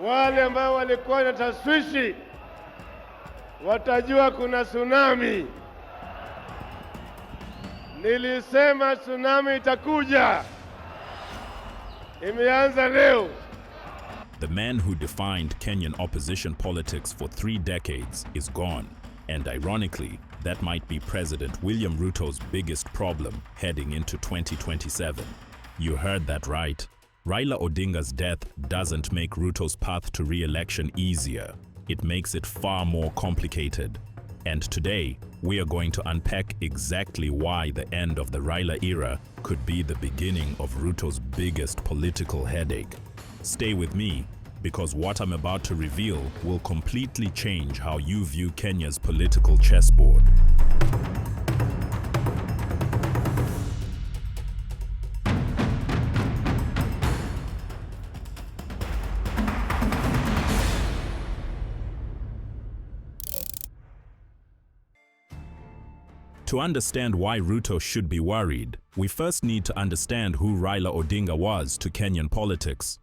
Wale ambao walikuwa na taswishi watajua kuna tsunami. Nilisema tsunami itakuja. Imeanza leo. The man who defined Kenyan opposition politics for 3 decades is gone. And ironically, that might be President William Ruto's biggest problem heading into 2027. You heard that right. Raila Odinga's death doesn't make Ruto's path to re-election easier. It makes it far more complicated. And today, we are going to unpack exactly why the end of the Raila era could be the beginning of Ruto's biggest political headache. Stay with me, because what I'm about to reveal will completely change how you view Kenya's political chessboard. To understand why Ruto should be worried, we first need to understand who Raila Odinga was to Kenyan politics.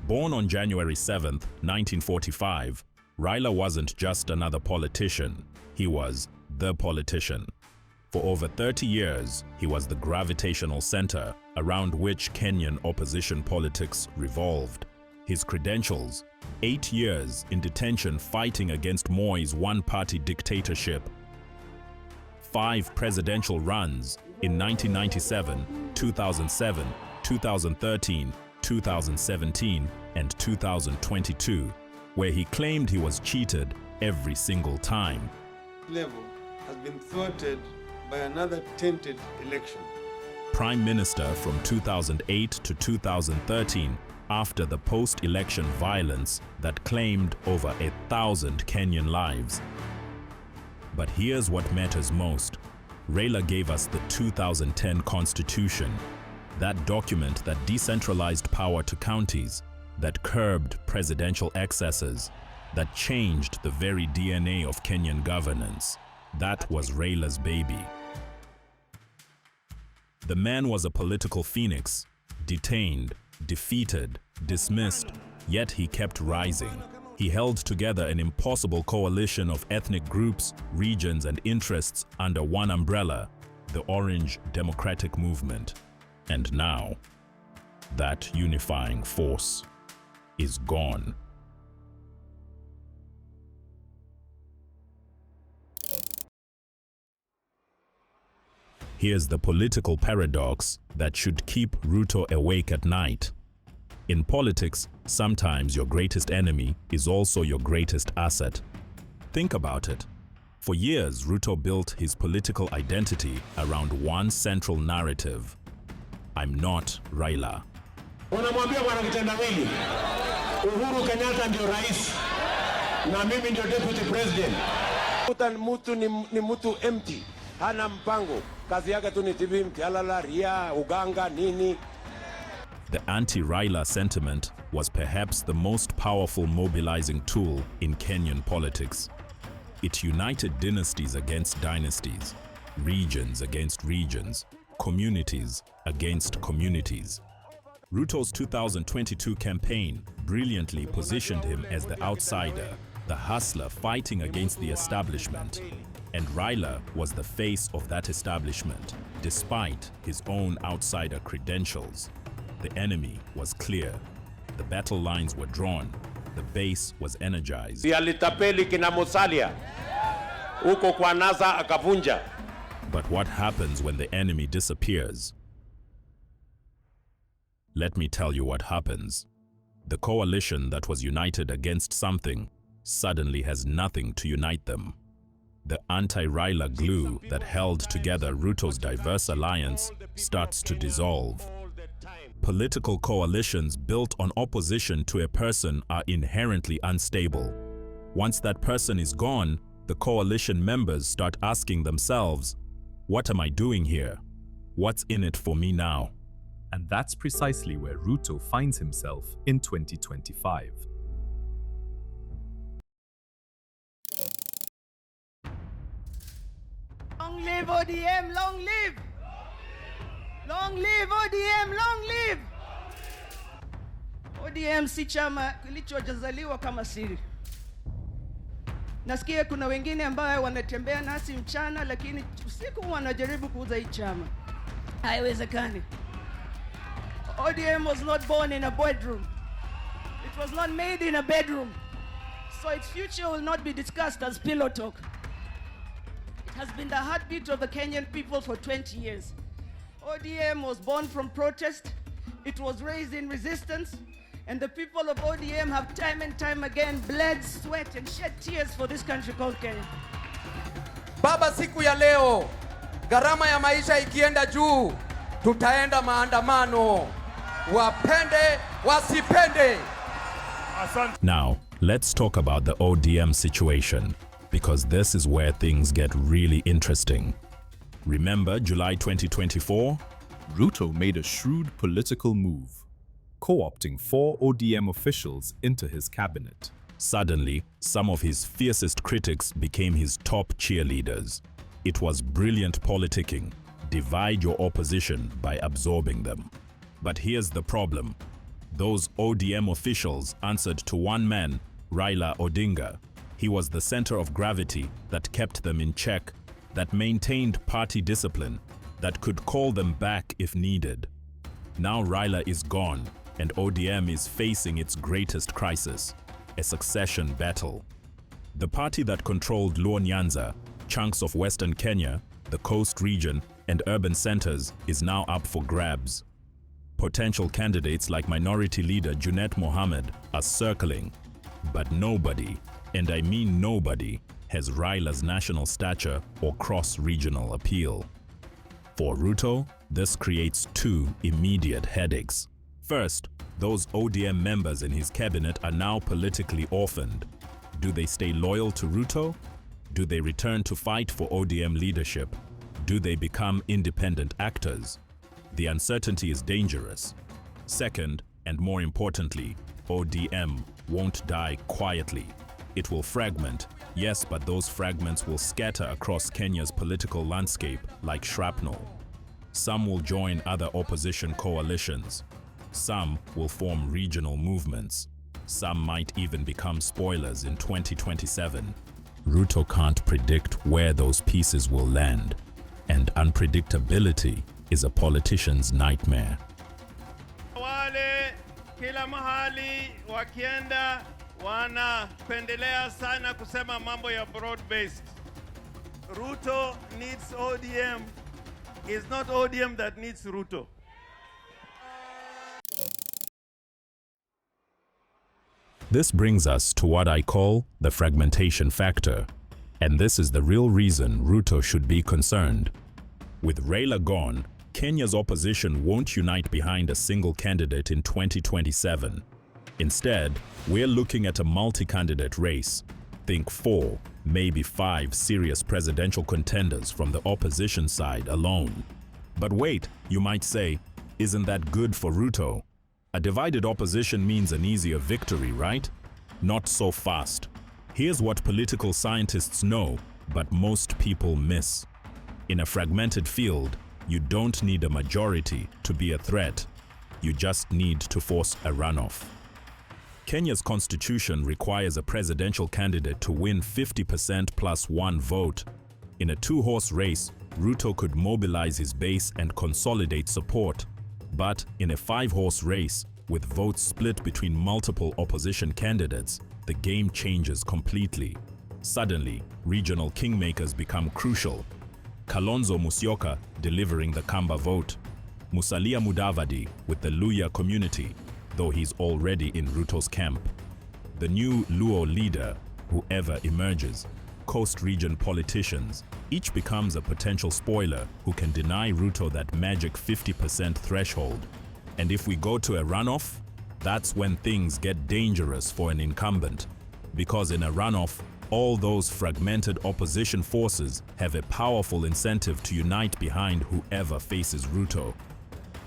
Born on January 7, 1945, Raila wasn't just another politician, he was the politician. For over 30 years, he was the gravitational center around which Kenyan opposition politics revolved. His credentials: 8 years in detention fighting against Moi's one-party dictatorship, 5 presidential runs in 1997, 2007, 2013, 2017, and 2022, where he claimed he was cheated every single time. Level has been thwarted by another tainted election. Prime Minister from 2008 to 2013, after the post-election violence that claimed over 1,000 Kenyan lives. But here's what matters most. Raila gave us the 2010 Constitution, that document that decentralized power to counties, that curbed presidential excesses, that changed the very DNA of Kenyan governance. That was Raila's baby. The man was a political phoenix, detained, defeated, dismissed, yet he kept rising. He held together an impossible coalition of ethnic groups, regions, and interests under one umbrella, the Orange Democratic Movement. And now, that unifying force is gone. Here's the political paradox that should keep Ruto awake at night. In politics, sometimes your greatest enemy is also your greatest asset. Think about it. For years, Ruto built his political identity around one central narrative: I'm not Raila. Unamwambia bwana kitendawili, Uhuru Kenyatta ndio rais na mimi ndio deputy president. Mtu ni mtu empty, hana mpango, kazi yake tu ni TV, mtialala, ria, uganga, nini. The anti-Raila sentiment was perhaps the most powerful mobilizing tool in Kenyan politics. It united dynasties against dynasties, regions against regions, communities against communities. Ruto's 2022 campaign brilliantly positioned him as the outsider, the hustler fighting against the establishment. And Raila was the face of that establishment, despite his own outsider credentials. The enemy was clear. The battle lines were drawn. The base was energized. Alitapeli kina Musalia huko kwa NASA akavunja. But what happens when the enemy disappears? Let me tell you what happens. The coalition that was united against something suddenly has nothing to unite them. The anti-Raila glue that held together Ruto's diverse alliance starts to dissolve. Political coalitions built on opposition to a person are inherently unstable. Once that person is gone, the coalition members start asking themselves, what am I doing here? What's in it for me now? And that's precisely where Ruto finds himself in 2025. Long live ODM, long live! Long live ODM, long live! ODM si chama kilichojazaliwa kama siri. Nasikia kuna wengine ambao wanatembea nasi mchana, lakini usiku wanajaribu kuuza hii chama. Haiwezekani. ODM was not born in a bedroom. It was not made in a bedroom. So its future will not be discussed as pillow talk. It has been the heartbeat of the Kenyan people for 20 years. ODM was born from protest. It was raised in resistance. And the people of ODM have time and time again bled, sweat, and shed tears for this country called Kenya. Baba, siku ya leo, gharama ya maisha ikienda juu, tutaenda maandamano. Wapende, wasipende. Now, let's talk about the ODM situation, because this is where things get really interesting. Remember July 2024? Ruto made a shrewd political move, co-opting 4 ODM officials into his cabinet. Suddenly, some of his fiercest critics became his top cheerleaders. It was brilliant politicking. Divide your opposition by absorbing them. But here's the problem. Those ODM officials answered to one man, Raila Odinga. He was the center of gravity that kept them in check, that maintained party discipline, that could call them back if needed. Now Raila is gone, and ODM is facing its greatest crisis, a succession battle. The party that controlled Luo Nyanza, chunks of Western Kenya, the coast region, and urban centers is now up for grabs. Potential candidates like Minority Leader Junet Mohammed are circling, but nobody, and I mean nobody, has Raila's national stature or cross-regional appeal. For Ruto, this creates 2 immediate headaches. First, those ODM members in his cabinet are now politically orphaned. Do they stay loyal to Ruto? Do they return to fight for ODM leadership? Do they become independent actors? The uncertainty is dangerous. Second, and more importantly, ODM won't die quietly. It will fragment, yes, but those fragments will scatter across Kenya's political landscape like shrapnel. Some will join other opposition coalitions. Some will form regional movements. Some might even become spoilers in 2027. Ruto can't predict where those pieces will land, and unpredictability is a politician's nightmare. Wale kila mahali wakienda wanapendelea sana kusema mambo ya broad based. Ruto needs ODM. It's not ODM that needs Ruto. This brings us to what I call the fragmentation factor. And this is the real reason Ruto should be concerned. With Raila gone, Kenya's opposition won't unite behind a single candidate in 2027. Instead, we're looking at a multi-candidate race. Think 4, maybe 5 serious presidential contenders from the opposition side alone. But wait, you might say, isn't that good for Ruto? A divided opposition means an easier victory, right? Not so fast. Here's what political scientists know, but most people miss. In a fragmented field, you don't need a majority to be a threat. You just need to force a runoff. Kenya's constitution requires a presidential candidate to win 50% plus 1 vote. In a 2-horse race, Ruto could mobilize his base and consolidate support. But in a 5-horse race, with votes split between multiple opposition candidates, the game changes completely. Suddenly, regional kingmakers become crucial. Kalonzo Musyoka delivering the Kamba vote. Musalia Mudavadi with the Luhya community, though he's already in Ruto's camp. The new Luo leader, whoever emerges, coast region politicians, each becomes a potential spoiler who can deny Ruto that magic 50% threshold. And if we go to a runoff, that's when things get dangerous for an incumbent. Because in a runoff, all those fragmented opposition forces have a powerful incentive to unite behind whoever faces Ruto.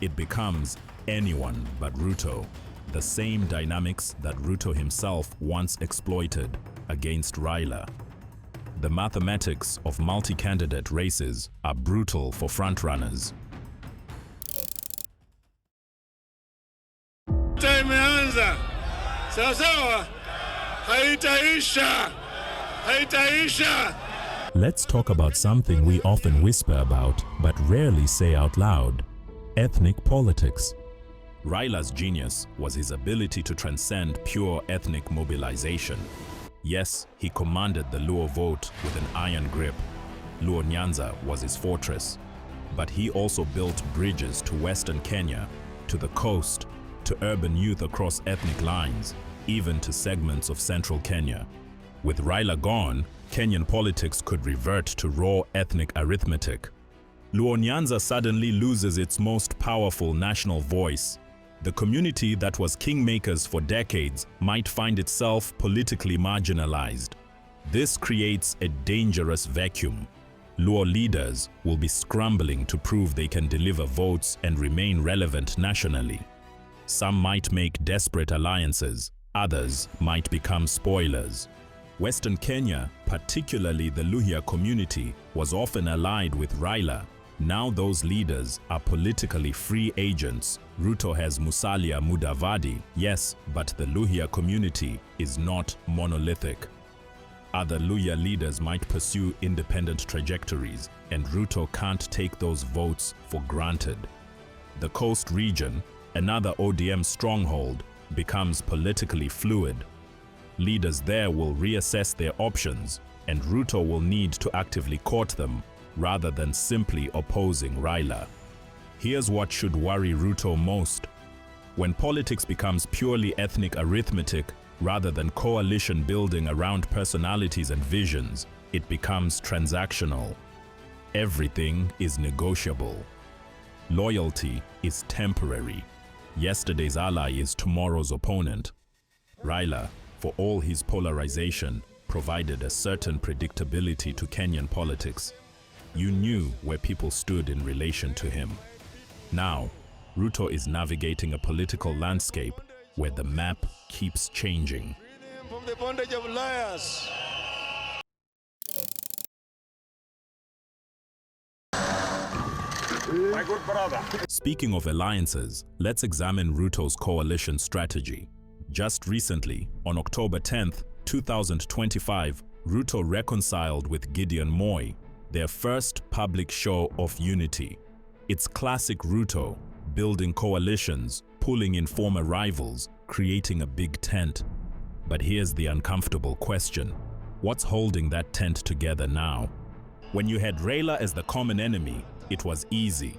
It becomes anyone but Ruto, the same dynamics that Ruto himself once exploited against Raila. The mathematics of multi-candidate races are brutal for frontrunners. Imeanza. Sawa sawa. Haitaisha. Haitaisha. Let's talk about something we often whisper about but rarely say out loud: ethnic politics. Raila's genius was his ability to transcend pure ethnic mobilization. Yes, he commanded the Luo vote with an iron grip. Luo Nyanza was his fortress. But he also built bridges to Western Kenya, to the coast, to urban youth across ethnic lines, even to segments of central Kenya. With Raila gone, Kenyan politics could revert to raw ethnic arithmetic. Luo Nyanza suddenly loses its most powerful national voice. The community that was kingmakers for decades might find itself politically marginalized. This creates a dangerous vacuum. Luo leaders will be scrambling to prove they can deliver votes and remain relevant nationally. Some might make desperate alliances, others might become spoilers. Western Kenya, particularly the Luhya community, was often allied with Raila. Now those leaders are politically free agents. Ruto has Musalia Mudavadi, yes, but the Luhya community is not monolithic. Other Luhya leaders might pursue independent trajectories, and Ruto can't take those votes for granted. The coast region, another ODM stronghold, becomes politically fluid. Leaders there will reassess their options, and Ruto will need to actively court them rather than simply opposing Raila. Here's what should worry Ruto most. When politics becomes purely ethnic arithmetic rather than coalition building around personalities and visions, it becomes transactional. Everything is negotiable. Loyalty is temporary. Yesterday's ally is tomorrow's opponent. Raila, for all his polarization, provided a certain predictability to Kenyan politics. You knew where people stood in relation to him. Now, Ruto is navigating a political landscape where the map keeps changing. From the bondage of liars. My good brother. Speaking of alliances, let's examine Ruto's coalition strategy. Just recently, on October 10th, 2025, Ruto reconciled with Gideon Moi, their first public show of unity. It's classic Ruto, building coalitions, pulling in former rivals, creating a big tent. But here's the uncomfortable question. What's holding that tent together now? When you had Raila as the common enemy, it was easy.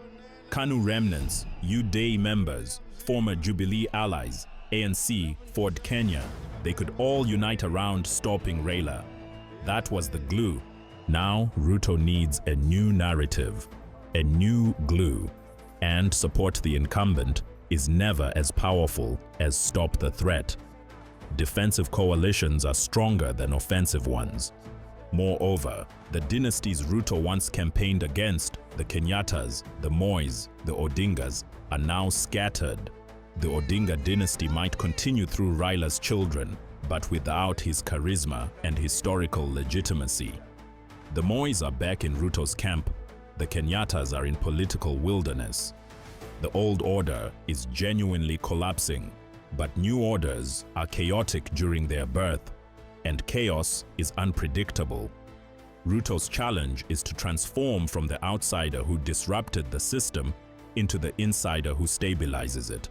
KANU remnants, UDA members, former Jubilee allies, ANC, Ford Kenya, they could all unite around stopping Raila. That was the glue. Now Ruto needs a new narrative, a new glue, and support the incumbent is never as powerful as stop the threat. Defensive coalitions are stronger than offensive ones. Moreover, the dynasties Ruto once campaigned against, the Kenyatas, the Mois, the Odingas, are now scattered. The Odinga dynasty might continue through Raila's children, but without his charisma and historical legitimacy. The Mois are back in Ruto's camp. The Kenyatas are in political wilderness. The old order is genuinely collapsing, but new orders are chaotic during their birth, and chaos is unpredictable. Ruto's challenge is to transform from the outsider who disrupted the system into the insider who stabilizes it.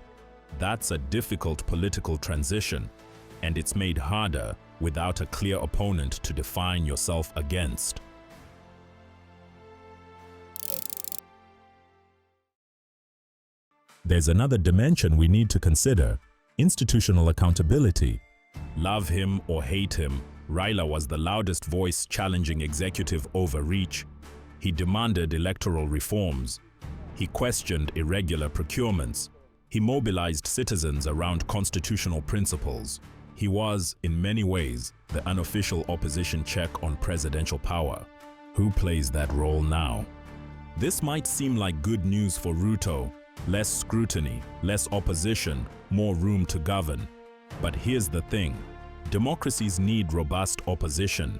That's a difficult political transition, and it's made harder without a clear opponent to define yourself against. There's another dimension we need to consider: institutional accountability. Love him or hate him, Raila was the loudest voice challenging executive overreach. He demanded electoral reforms. He questioned irregular procurements. He mobilized citizens around constitutional principles. He was, in many ways, the unofficial opposition check on presidential power. Who plays that role now? This might seem like good news for Ruto: less scrutiny, less opposition, more room to govern. But here's the thing: democracies need robust opposition.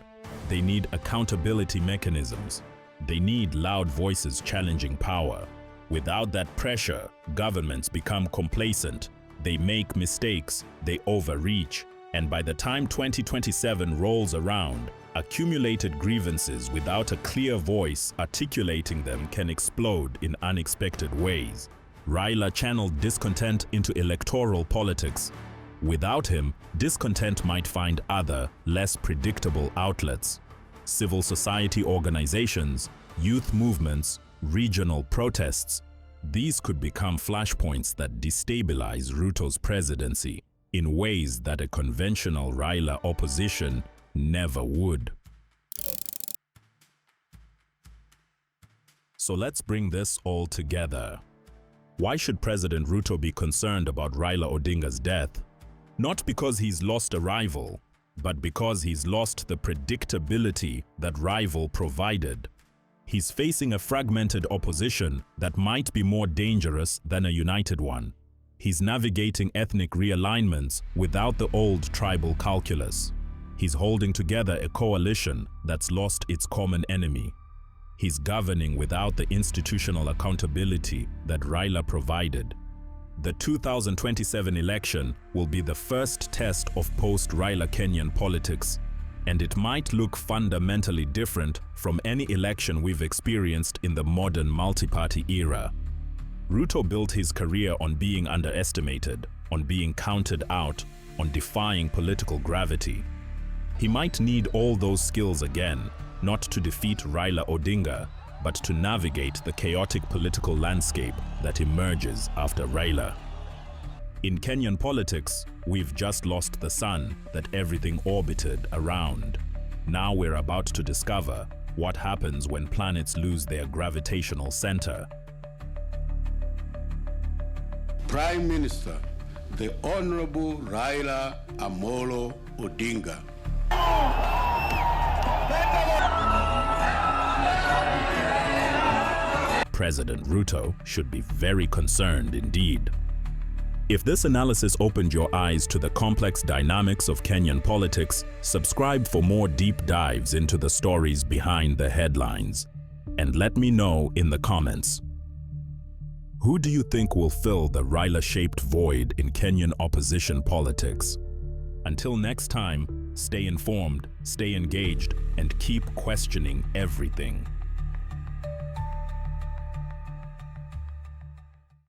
They need accountability mechanisms. They need loud voices challenging power. Without that pressure, governments become complacent. They make mistakes, they overreach, and by the time 2027 rolls around, accumulated grievances without a clear voice articulating them can explode in unexpected ways. Raila channeled discontent into electoral politics. Without him, discontent might find other, less predictable outlets. Civil society organizations, youth movements, regional protests. These could become flashpoints that destabilize Ruto's presidency in ways that a conventional Raila opposition never would. So let's bring this all together. Why should President Ruto be concerned about Raila Odinga's death? Not because he's lost a rival, but because he's lost the predictability that rival provided. He's facing a fragmented opposition that might be more dangerous than a united one. He's navigating ethnic realignments without the old tribal calculus. He's holding together a coalition that's lost its common enemy. He's governing without the institutional accountability that Raila provided. The 2027 election will be the first test of post-Raila Kenyan politics, and it might look fundamentally different from any election we've experienced in the modern multi-party era. Ruto built his career on being underestimated, on being counted out, on defying political gravity. He might need all those skills again, not to defeat Raila Odinga, but to navigate the chaotic political landscape that emerges after Raila. In Kenyan politics, we've just lost the sun that everything orbited around. Now we're about to discover what happens when planets lose their gravitational center. Prime Minister, the Honorable Raila Amolo Odinga. President Ruto should be very concerned indeed. If this analysis opened your eyes to the complex dynamics of Kenyan politics, subscribe for more deep dives into the stories behind the headlines. And let me know in the comments. Who do you think will fill the Raila-shaped void in Kenyan opposition politics? Until next time, stay informed, stay engaged, and keep questioning everything.